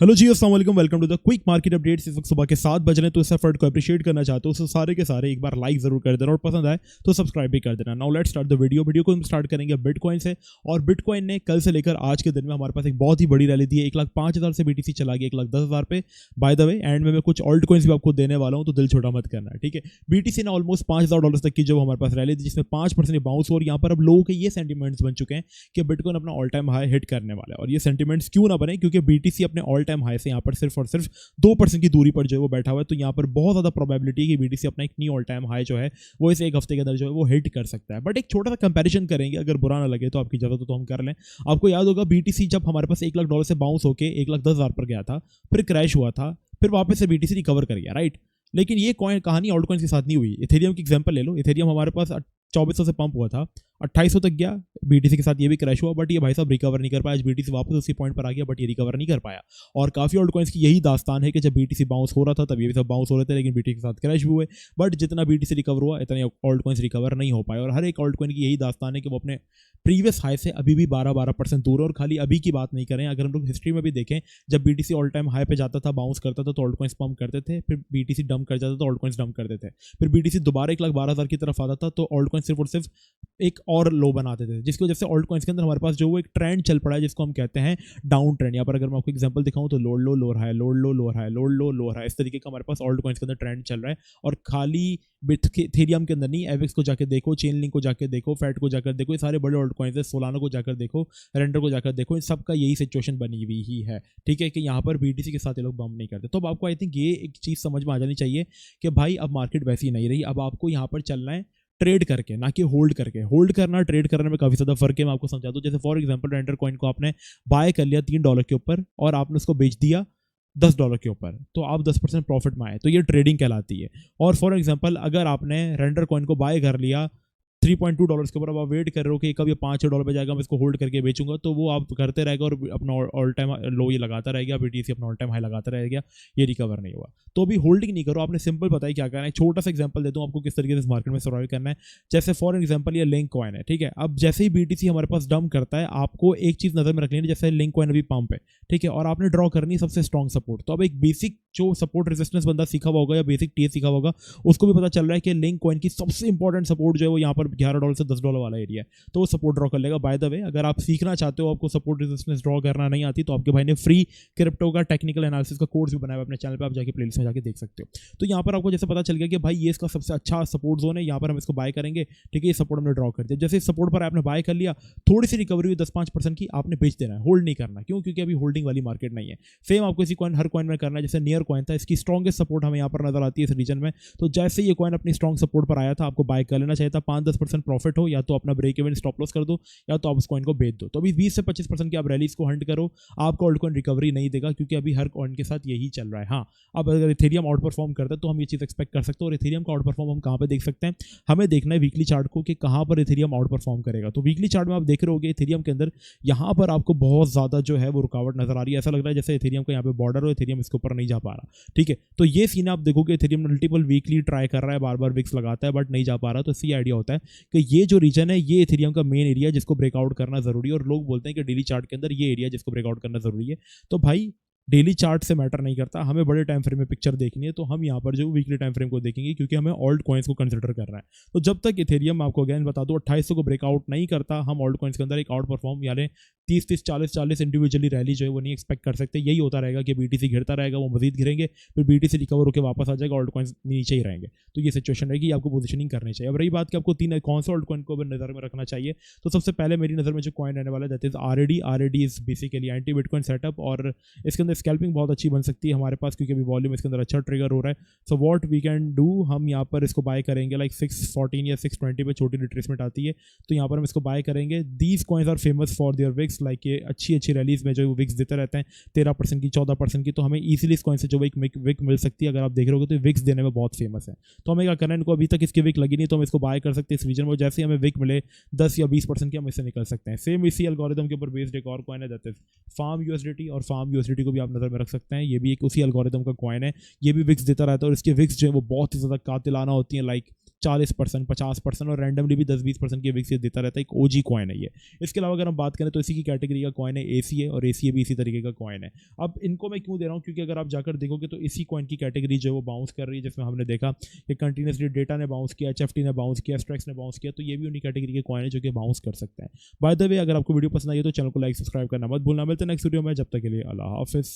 Hello ji, अस्सलाम वालेकुम, welcome to the quick market updates. इस वक्त सुबह के 7 बज रहे हैं, तो इस एफर्ट को अप्रिशिएट करना चाहते हो तो सारे के सारे एक बार लाइक जरूर कर देना और पसंद आए तो सब्सक्राइब भी कर देना। Now let's start the video को हम स्टार्ट करेंगे बिटकॉइन से। और बिटकॉइन ने कल से लेकर आज के दिन में हमारे पास एक बहुत ही बड़ी रैली दी है। 1,05,000 से बीटीसी चला गया 1,10,000 पे। बाय द वे एंड में मैं कुछ ऑल्ट कॉइन्स भी आपको देने वाला हूँ, तो दिल छोटा मत करना है, ठीक है। बीटीसी ने ऑलमोस्ट $5,000 तक की जो हमारे पास रैली थी, जिसमें 5% बाउंस। और यहाँ पर अब लोगों के ये सेंटीमेंट्स बन चुके हैं कि बिटकॉइन अपना ऑल टाइम हाई हिट करने वाला है। और ये सेंटीमेंट्स क्यों ना बने, क्योंकि बीटीसी अपने ऑल टाइम हाई से यहाँ पर सिर्फ और सिर्फ 2% की दूरी पर जो है वो बैठा हुआ है। तो यहाँ पर बहुत ज्यादा प्रोबेबिलिटी है कि बीटीसी अपना एक न्यू ऑल टाइम हाई जो है वो इस एक हफ्ते के अंदर जो है वो हिट कर सकता है। बट एक छोटा सा कंपैरिजन करेंगे, अगर बुरा ना लगे तो आपकी जरूरत हो तो हम कर लें। आपको याद होगा बीटीसी जब हमारे पास $1,00,000 से बाउंस होकर 1,10,000 पर गया था, फिर क्रैश हुआ था, फिर वापस से बीटीसी रिकवर कर गया, राइट। लेकिन ये कहानी ऑल्ट कॉइन्स के साथ नहीं हुई। इथेरियम की एग्जांपल ले लो। इथेरियम हमारे पास 2400 से पंप हुआ था, 2800 तक गया, बीटीसी के साथ ये भी क्रैश हुआ, बट ये भाई साहब रिकवर नहीं कर पाया। आज बीटीसी वापस उसी पॉइंट पर आ गया, बट ये रिकवर नहीं कर पाया। और काफी ऑल्ट कॉइन्स की यही दास्तान है कि जब बीटीसी बाउंस हो रहा था तब ये भी सब बाउंस हो रहे थे, लेकिन बीटीसी के साथ क्रैश भी हुए। बट जितना बीटीसी रिकवर हुआ इतना ऑल्ट कॉइन्स रिकवर नहीं हो पाए। और हर एक ऑल्ट कॉइन की यही दास्तान है कि वो अपने प्रीवियस हाई से अभी भी 12% दूर है। और खाली अभी की बात नहीं करें, अगर हम लोग हिस्ट्री में भी देखें, जब बीटीसी ऑल टाइम हाई पे जाता था, बाउंस करता था, तो ऑल्ट कॉइन्स पंप करते थे, फिर बीटीसी डंप कर जाता था तो ऑल्ट कॉइन्स डंप करते थे, फिर बीटीसी दोबारा 1,12,000 की तरफ आता था तो ऑल्ट कॉइन्स सिर्फ और सिर्फ एक और लो बनाते थे, जिसकी वजह से ऑल्ट कॉइन्स के अंदर हमारे पास जो वो एक ट्रेंड चल पड़ा है, जिसको हम कहते हैं डाउन ट्रेंड। यहाँ पर अगर मैं आपको एग्जांपल दिखाऊं तो लोड लो लोअर हाई, लोड लो लोअर हाई, लोड लो लोअर हाई, इस तरीके का हमारे पास ऑल्ट कॉइन्स के अंदर ट्रेंड चल रहा है। और खाली इथेरियम के अंदर नहीं, एवेक्स को जाकर देखो, चेन लिंक को जाकर देखो, फैट को जाकर देखो, ये सारे बड़े ऑल्ट कॉइन्स है, सोलानो को जाकर देखो, रेंडर को जाकर देखो, इन सबका यही सिचुएशन बनी हुई ही है, ठीक है, कि यहाँ पर बीटीसी के साथ ये लोग बम नहीं करते। तो अब आपको आई थिंक ये एक चीज समझ में आ जानी चाहिए कि भाई अब मार्केट वैसी नहीं रही। अब आपको यहाँ पर चलना है ट्रेड करके, ना कि होल्ड करके। होल्ड करना ट्रेड करने में काफी ज्यादा फर्क है। मैं आपको समझा दूं, जैसे फॉर एग्जांपल रेंडर कॉइन को आपने बाय कर लिया $3 के ऊपर और आपने उसको बेच दिया $10 के ऊपर, तो आप 10% प्रॉफिट में आए, तो ये ट्रेडिंग कहलाती है। और फॉर एग्जांपल अगर आपने रेंडर कॉइन को बाय कर लिया $3.2 के ऊपर, अब आप वेट कर रहे हो कि कब ये $5-6 पे जाएगा, मैं इसको होल्ड करके बेचूंगा, तो वो आप करते रहेगा और अपना ऑल टाइम लो ये लगाता रहेगा, बीटीसी अपना ऑल टाइम हाई लगाता रहेगा, ये रिकवर नहीं हुआ। तो अभी होल्डिंग नहीं करो, आपने सिंपल पता है क्या करना है। छोटा सा एग्जांपल देता हूँ आपको किस तरीके से इस मार्केट में सर्वाइव करना है। जैसे फॉर एग्जांपल ये लिंक कॉइन है, ठीक है। अब जैसे ही बीटीसी हमारे पास डंप करता है, आपको एक चीज नजर में रखनी है, जैसे लिंक कॉइन अभी पंप है, ठीक है, और आपने ड्रॉ करनी है सबसे स्ट्रॉन्ग सपोर्ट। तो अब एक बेसिक जो सपोर्ट रेजिस्टेंस बंदा सीखा हुआ होगा या बेसिक टीएस सीखा होगा, उसको भी पता चल रहा है कि लिंक कॉइन की सबसे इंपॉर्टेंट सपोर्ट जो है वो यहाँ पर $11 से $10 वाला एरिया है, तो वो सपोर्ट ड्रॉ कर लेगा। बाय द वे अगर आप सीखना चाहते हो, आपको सपोर्ट रेजिस्टेंस ड्रॉ करना नहीं आती, तो आपके भाई ने फ्री क्रिप्टो का टेक्निकल एनालिसिस का कोर्स भी बनाया है अपने चैनल पे, आप जाके प्लेलिस्ट में जाके देख सकते हो। तो यहाँ पर आपको जैसे पता चल गया कि भाई ये इसका सबसे अच्छा सपोर्ट जोन है, यहाँ पर हम इसको बाय करेंगे, ठीक है, ये सपोर्ट हमने ड्रॉ कर दिया। जैसे इस सपोर्ट पर आपने बाय कर लिया, थोड़ी सी रिकवरी हुई 10-5% की, आपने बेच देना है, होल्ड नहीं करना। क्यों? क्योंकि अभी होल्डिंग वाली मार्केट नहीं है। सेम आपको इसी कॉइन हर कॉइन में करना है। जैसे नियर कॉइन था, इसकी स्ट्रॉन्गेस्ट सपोर्ट हमें यहाँ पर नजर आती है इस रीजन में, तो जैसे ये कॉइन अपनी स्ट्रॉन्ग सपोर्ट पर आया था, आपको बाय कर लेना चाहिए था। 5-10% प्रॉफिट हो, या तो अपना ब्रेक इवन स्टॉप लॉस कर दो, या तो आप उस कॉइन को बेच दो। तो अभी 20 से 25% की आप रैलीज को हंट करो, आपको ऑल्ट कॉइन रिकवरी नहीं देगा, क्योंकि अभी हर कॉइन के साथ यही चल रहा है। हाँ, अब अगर इथेरियम आउट परफॉर्म करता है तो हम ये चीज एक्सपेक्ट कर सकते हैं। और इथेरियम का आउट परफॉर्म हम कहाँ पे देख सकते हैं? हमें देखना है वीकली चार्ट को कि कहाँ पर इथेरियम आउट परफॉर्म करेगा। तो वीकली चार्ट में आप देख रहे होगे इथेरियम के अंदर यहाँ पर आपको बहुत ज्यादा जो है वो रुकावट नजर आ रही है। ऐसा लग रहा है जैसे इथेरियम का यहाँ पे बॉर्डर हो, इथेरियम इसके ऊपर नहीं जा पा रहा, ठीक है। तो ये सीन आप देखोगे, इथेरियम मल्टीपल वीकली ट्राई कर रहा है, बार बार विक्स लगाता है, बट नहीं जा पा रहा। तो इससे आइडिया होता है कि ये जो रीजन है ये इथेरियम का मेन एरिया, जिसको ब्रेकआउट करना जरूरी है। और लोग बोलते हैं कि डेली चार्ट के अंदर ये एरिया जिसको ब्रेकआउट करना जरूरी है। तो भाई डेली चार्ट से मैटर नहीं करता, हमें बड़े टाइम फ्रेम में पिक्चर देखनी है, तो हम यहाँ पर जो वीकली टाइम फ्रेम को देखेंगे, क्योंकि हमें ऑल्ट कॉइन्स को कंसिडर करना है। तो जब तक इथेरियम, आपको अगेन बता दो, 2800 को ब्रेकआउट नहीं करता, हम ऑल्ट कॉइन्स के अंदर एक आउट परफॉर्म यानी 30-30, 40-40 इंडिविजुअली रैली जो है वो नहीं एक्सपेक्ट कर सकते। यही होता रहेगा कि बीटीसी गिरता रहेगा, वो मजीद गिरेंगे, फिर बीटीसी रिकवर होकर वापस आ जाएगा, ऑल्ट कॉइन्स नीचे ही रहेंगे। तो ये सिचुएशन रहेगी, आपको पोजिशनिंग करनी चाहिए। अब रही बात कि आपको तीन कौन सा ऑल्ट कॉइन को नजर में रखना चाहिए, तो सबसे पहले मेरी नजर में जो कॉइन रहने वाला है that is RAD. RAD is basically anti bitcoin setup, और इसके अंदर स्कैल्पिंग बहुत अच्छी बन सकती है हमारे पास, क्योंकि अभी वॉल्यूम इसके अंदर अच्छा ट्रिगर हो रहा है। So what we can do, हम यहाँ पर इसको बाय करेंगे लाइक 614 या 620 पे छोटी रिट्रेसमेंट आती है, तो यहाँ पर हम इसको बाय करेंगे। These coins are famous for their wicks, like ये अच्छी रैलीज में जो विक्स देते रहते हैं 13% की, 14% की, तो हमें इजीली इस कॉइन से जो विक मिल सकती है। अगर आप देख रहे हो तो विक्स देने में बहुत फेमस है। तो हमें क्या करना है, इनको अभी तक इसकी विक लगी नहीं, तो हम इसको बाय कर सकते हैं इस रीजन में। जैसे ही हमें विक मिले 10 या 20% की, हम इससे निकल सकते हैं। सेम इसी एल्गोरिथम के ऊपर बेस्ड एक और कॉइन है दैट इज फार्म यूएसडीटी, और फार्म यूएसडीटी को भी आप नजर में रख सकते हैं। ये भी एक उसी एल्गोरिथम का कॉइन है, ये भी विक्स देता रहता है, और इसके विक्स जो है वो बहुत ही ज्यादा कातिलाना होती है, लाइक 40%, 50% और रैंडमली भी 10-20% की विक्स देता रहता है। एक ओजी कॉइन है ये। इसके अलावा अगर हम बात करें तो इसी की कैटेगरी का कॉइन है एसीए, और एसीए भी इसी तरीके का कॉइन है। अब इनको मैं क्यों दे रहा हूँ, क्योंकि अगर आप जाकर देखोगे तो इसी कॉइन की कैटेगरी जो है वो बाउंस कर रही है, जिसमें हमने देखा कि कंटिन्यूसली डेटा ने बाउंस किया, एचएफटी ने बाउंस किया, स्ट्रेक्स ने बाउंस किया, तो ये भी उन्हीं कैटेगरी के कॉइन है जो कि बाउंस कर सकते हैं। बाय द वे, अगर आपको वीडियो पसंद आई तो चैनल को लाइक सब्सक्राइब करना मत भूलना। मिलते हैं नेक्स्ट वीडियो में, जब तक के लिए अल्लाह हाफिज़।